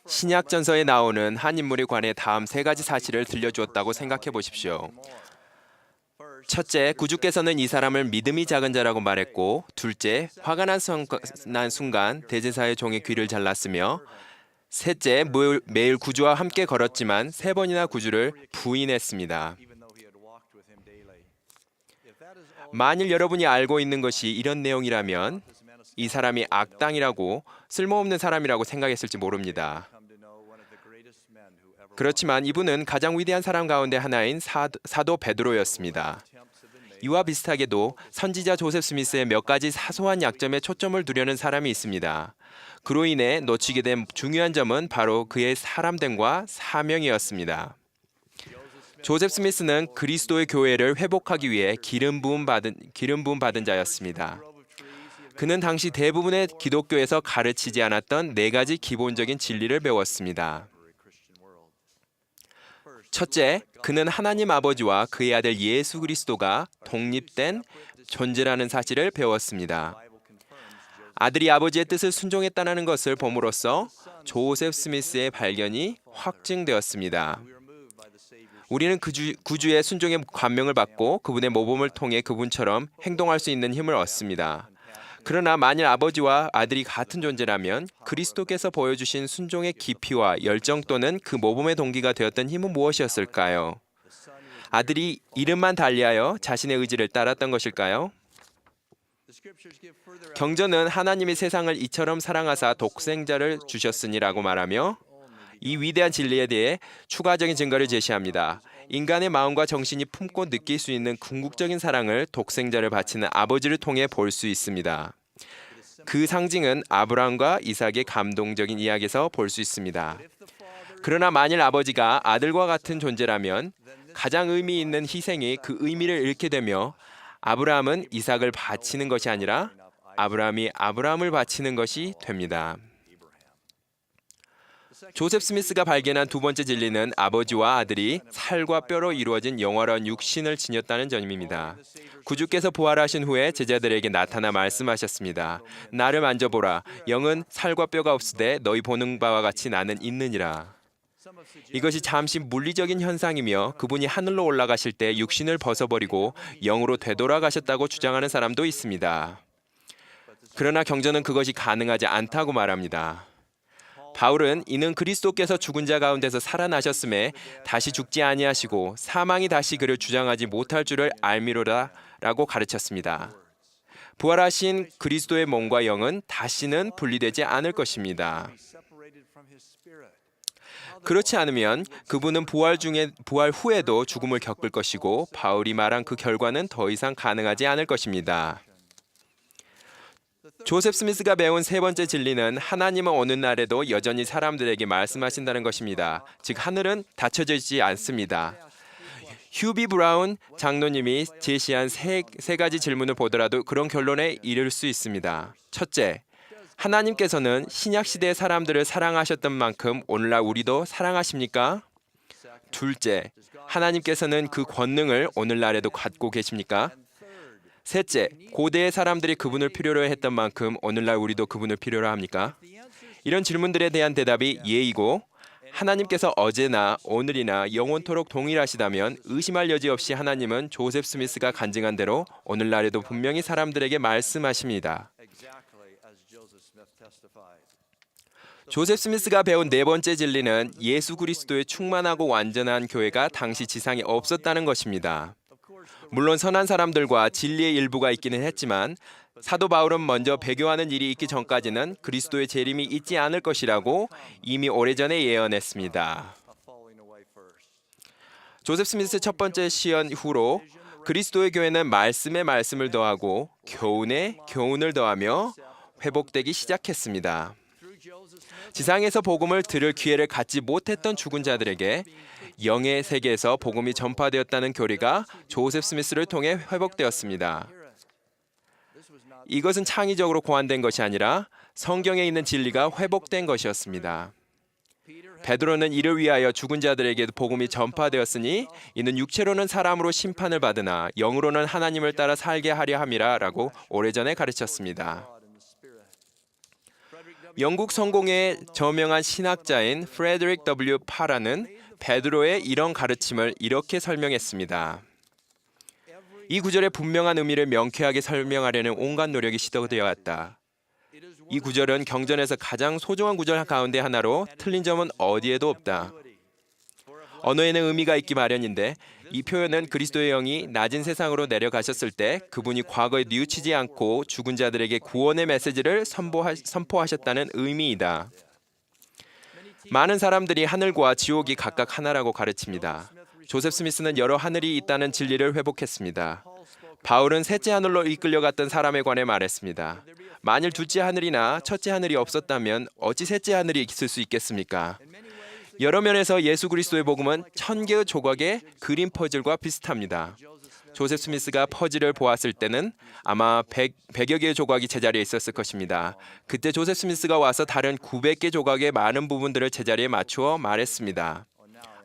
신약전서에 나오는 한 인물에 관해 다음 세 가지 사실을 들려주었다고 생각해 보십시오. 첫째, 구주께서는 이 사람을 믿음이 작은 자라고 말했고, 둘째, 화가 난 순간 대제사의 종의 귀를 잘랐으며, 셋째, 매일 구주와 함께 걸었지만 세 번이나 구주를 부인했습니다. 만일 여러분이 알고 있는 것이 이런 내용이라면 이 사람이 악당이라고 쓸모없는 사람이라고 생각했을지 모릅니다. 그렇지만 이분은 가장 위대한 사람 가운데 하나인 사도 베드로였습니다. 이와 비슷하게도 선지자 조셉 스미스의 몇 가지 사소한 약점에 초점을 두려는 사람이 있습니다. 그로 인해 놓치게 된 중요한 점은 바로 그의 사람됨과 사명이었습니다. 조셉 스미스는 그리스도의 교회를 회복하기 위해 기름 부음 받은 자였습니다. 그는 당시 대부분의 기독교에서 가르치지 않았던 네 가지 기본적인 진리를 배웠습니다. 첫째, 그는 하나님 아버지와 그의 아들 예수 그리스도가 독립된 존재라는 사실을 배웠습니다. 아들이 아버지의 뜻을 순종했다는 것을 봄으로써 조셉 스미스의 발견이 확증되었습니다. 우리는 구주의 순종의 감명을 받고 그분의 모범을 통해 그분처럼 행동할 수 있는 힘을 얻습니다. 그러나 만일 아버지와 아들이 같은 존재라면 그리스도께서 보여주신 순종의 깊이와 열정 또는 그 모범의 동기가 되었던 힘은 무엇이었을까요? 아들이 이름만 달리하여 자신의 의지를 따랐던 것일까요? 경전은 하나님이 세상을 이처럼 사랑하사 독생자를 주셨으니라고 말하며 이 위대한 진리에 대해 추가적인 증거를 제시합니다. 인간의 마음과 정신이 품고 느낄 수 있는 궁극적인 사랑을 독생자를 바치는 아버지를 통해 볼 수 있습니다. 그 상징은 아브라함과 이삭의 감동적인 이야기에서 볼 수 있습니다. 그러나 만일 아버지가 아들과 같은 존재라면 가장 의미 있는 희생이 그 의미를 잃게 되며 아브라함은 이삭을 바치는 것이 아니라 아브라함이 아브라함을 바치는 것이 됩니다. 조셉 스미스가 발견한 두 번째 진리는 아버지와 아들이 살과 뼈로 이루어진 영원한 육신을 지녔다는 점입니다. 구주께서 부활하신 후에 제자들에게 나타나 말씀하셨습니다. 나를 만져보라. 영은 살과 뼈가 없으되 너희 보는 바와 같이 나는 있느니라. 이것이 잠시 물리적인 현상이며 그분이 하늘로 올라가실 때 육신을 벗어버리고 영으로 되돌아가셨다고 주장하는 사람도 있습니다. 그러나 경전은 그것이 가능하지 않다고 말합니다. 바울은 이는 그리스도께서 죽은 자 가운데서 살아나셨음에 다시 죽지 아니하시고 사망이 다시 그를 주장하지 못할 줄을 알미로라라고 가르쳤습니다. 부활하신 그리스도의 몸과 영은 다시는 분리되지 않을 것입니다. 그렇지 않으면 그분은 부활 후에도 죽음을 겪을 것이고 바울이 말한 그 결과는 더 이상 가능하지 않을 것입니다. 조셉 스미스가 배운 세 번째 진리는 하나님은 어느 날에도 여전히 사람들에게 말씀하신다는 것입니다. 즉 하늘은 닫혀져 있지 않습니다. 휴비 브라운 장로님이 제시한 세 가지 질문을 보더라도 그런 결론에 이를 수 있습니다. 첫째, 하나님께서는 신약시대의 사람들을 사랑하셨던 만큼 오늘날 우리도 사랑하십니까? 둘째, 하나님께서는 그 권능을 오늘날에도 갖고 계십니까? 셋째, 고대의 사람들이 그분을 필요로 했던 만큼 오늘날 우리도 그분을 필요로 합니까? 이런 질문들에 대한 대답이 예이고 하나님께서 어제나 오늘이나 영원토록 동일하시다면 의심할 여지 없이 하나님은 조셉 스미스가 간증한 대로 오늘날에도 분명히 사람들에게 말씀하십니다. 조셉 스미스가 배운 네 번째 진리는 예수 그리스도의 충만하고 완전한 교회가 당시 지상에 없었다는 것입니다. 물론 선한 사람들과 진리의 일부가 있기는 했지만 사도 바울은 먼저 배교하는 일이 있기 전까지는 그리스도의 재림이 있지 않을 것이라고 이미 오래전에 예언했습니다. 조셉 스미스 첫 번째 시연 후로 그리스도의 교회는 말씀에 말씀을 더하고 교훈에 교훈을 더하며 회복되기 시작했습니다. 지상에서 복음을 들을 기회를 갖지 못했던 죽은 자들에게 영의 세계에서 복음이 전파되었다는 교리가 조셉 스미스를 통해 회복되었습니다. 이것은 창의적으로 고안된 것이 아니라 성경에 있는 진리가 회복된 것이었습니다. 베드로는 이를 위하여 죽은 자들에게 복음이 전파되었으니 이는 육체로는 사람으로 심판을 받으나 영으로는 하나님을 따라 살게 하려 함이라 라고 오래전에 가르쳤습니다. 영국 성공의 저명한 신학자인 프레드릭 W. 파라는 베드로의 이런 가르침을 이렇게 설명했습니다. 이 구절의 분명한 의미를 명쾌하게 설명하려는 온갖 노력이 시도되어 왔다. 이 구절은 경전에서 가장 소중한 구절 가운데 하나로 틀린 점은 어디에도 없다. 언어에는 의미가 있기 마련인데 이 표현은 그리스도의 영이 낮은 세상으로 내려가셨을 때 그분이 과거에 뉘우치지 않고 죽은 자들에게 구원의 메시지를 선포하셨다는 의미이다. 많은 사람들이 하늘과 지옥이 각각 하나라고 가르칩니다. 조셉 스미스는 여러 하늘이 있다는 진리를 회복했습니다. 바울은 셋째 하늘로 이끌려갔던 사람에 관해 말했습니다. 만일 둘째 하늘이나 첫째 하늘이 없었다면 어찌 셋째 하늘이 있을 수 있겠습니까? 여러 면에서 예수 그리스도의 복음은 1000개의 조각의 그림 퍼즐과 비슷합니다. 조셉 스미스가 퍼즐을 보았을 때는 아마 100여 개의 조각이 제자리에 있었을 것입니다. 그때 조셉 스미스가 와서 다른 900개 조각의 많은 부분들을 제자리에 맞추어 말했습니다.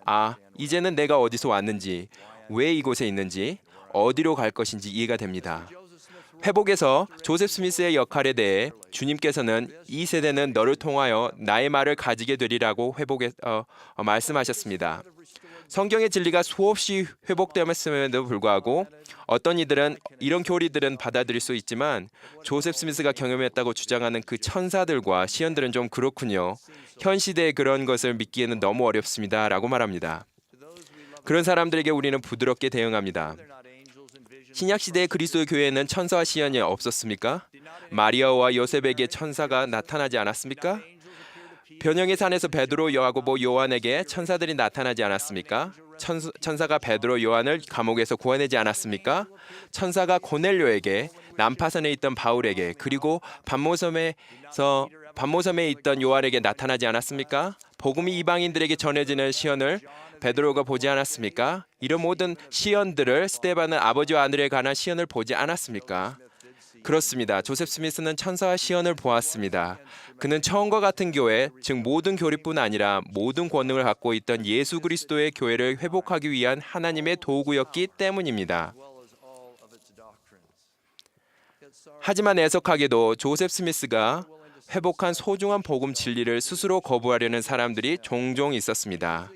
아, 이제는 내가 어디서 왔는지, 왜 이곳에 있는지, 어디로 갈 것인지 이해가 됩니다. 회복에서 조셉 스미스의 역할에 대해 주님께서는 이 세대는 너를 통하여 나의 말을 가지게 되리라고 말씀하셨습니다. 성경의 진리가 수없이 회복되었음에도 불구하고 어떤 이들은 이런 교리들은 받아들일 수 있지만 조셉 스미스가 경험했다고 주장하는 그 천사들과 시연들은 좀 그렇군요. 현 시대에 그런 것을 믿기에는 너무 어렵습니다. 라고 말합니다. 그런 사람들에게 우리는 부드럽게 대응합니다. 신약시대의 그리스도의 교회에는 천사와 시연이 없었습니까? 마리아와 요셉에게 천사가 나타나지 않았습니까? 변형의 산에서 베드로, 야고보, 요한에게 천사들이 나타나지 않았습니까? 천사가 베드로, 요한을 감옥에서 구원하지 않았습니까? 천사가 고넬료에게, 난파선에 있던 바울에게, 그리고 반모섬에 있던 요한에게 나타나지 않았습니까? 복음이 이방인들에게 전해지는 시연을 베드로가 보지 않았습니까? 이런 모든 시연들을 스데반은 아버지와 아들에 관한 시연을 보지 않았습니까? 그렇습니다. 조셉 스미스는 천사와 시연을 보았습니다. 그는 처음과 같은 교회, 즉 모든 교리뿐 아니라 모든 권능을 갖고 있던 예수 그리스도의 교회를 회복하기 위한 하나님의 도구였기 때문입니다. 하지만 애석하게도 조셉 스미스가 회복한 소중한 복음 진리를 스스로 거부하려는 사람들이 종종 있었습니다.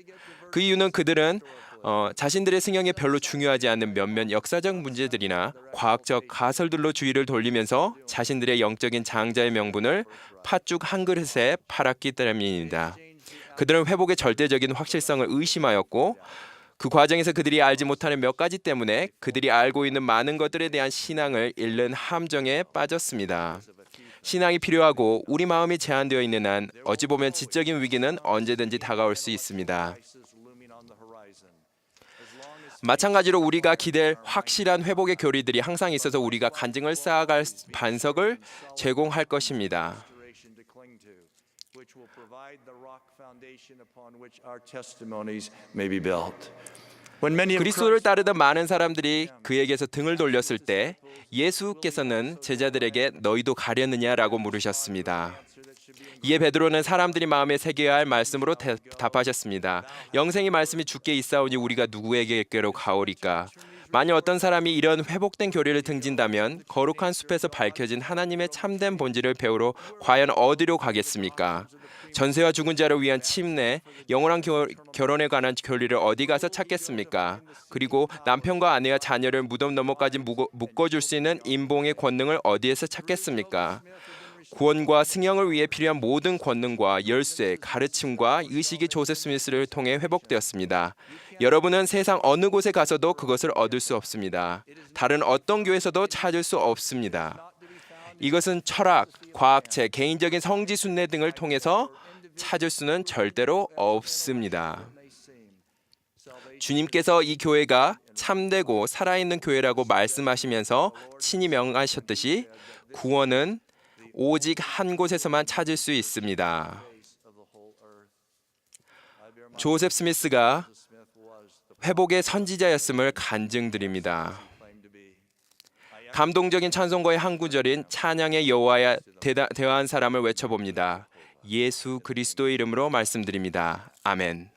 그 이유는 그들은 자신들의 승형에 별로 중요하지 않는 몇몇 역사적 문제들이나 과학적 가설들로 주의를 돌리면서 자신들의 영적인 장자의 명분을 팥죽 한 그릇에 팔았기 때문입니다. 그들은 회복의 절대적인 확실성을 의심하였고 그 과정에서 그들이 알지 못하는 몇 가지 때문에 그들이 알고 있는 많은 것들에 대한 신앙을 잃는 함정에 빠졌습니다. 신앙이 필요하고 우리 마음이 제한되어 있는 한 어찌 보면 지적인 위기는 언제든지 다가올 수 있습니다. 마찬가지로 우리가 기댈 확실한 회복의 교리들이 항상 있어서 우리가 간증을 쌓아갈 반석을 제공할 것입니다. 그리스도를 따르던 많은 사람들이 그에게서 등을 돌렸을 때 예수께서는 제자들에게 너희도 가려느냐라고 물으셨습니다. 이에 베드로는 사람들이 마음에 새겨야 할 말씀으로 답하셨습니다. 영생의 말씀이 주께 있사오니 우리가 누구에게로 가오리까? 만일 어떤 사람이 이런 회복된 교리를 등진다면 거룩한 숲에서 밝혀진 하나님의 참된 본질을 배우러 과연 어디로 가겠습니까? 전세와 죽은 자를 위한 침례, 영원한 결혼에 관한 교리를 어디 가서 찾겠습니까? 그리고 남편과 아내와 자녀를 무덤 너머까지 묶어줄 수 있는 인봉의 권능을 어디에서 찾겠습니까? 구원과 승형을 위해 필요한 모든 권능과 열쇠, 가르침과 의식이 조셉 스미스를 통해 회복되었습니다. 여러분은 세상 어느 곳에 가서도 그것을 얻을 수 없습니다. 다른 어떤 교회에서도 찾을 수 없습니다. 이것은 철학, 과학책, 개인적인 성지 순례 등을 통해서 찾을 수는 절대로 없습니다. 주님께서 이 교회가 참되고 살아있는 교회라고 말씀하시면서 친히 명하셨듯이 구원은 오직 한 곳에서만 찾을 수 있습니다. 조셉 스미스가 회복의 선지자였음을 간증드립니다. 감동적인 찬송가의 한 구절인 찬양의 여호와야 대화한 사람을 외쳐봅니다. 예수 그리스도의 이름으로 말씀드립니다. 아멘.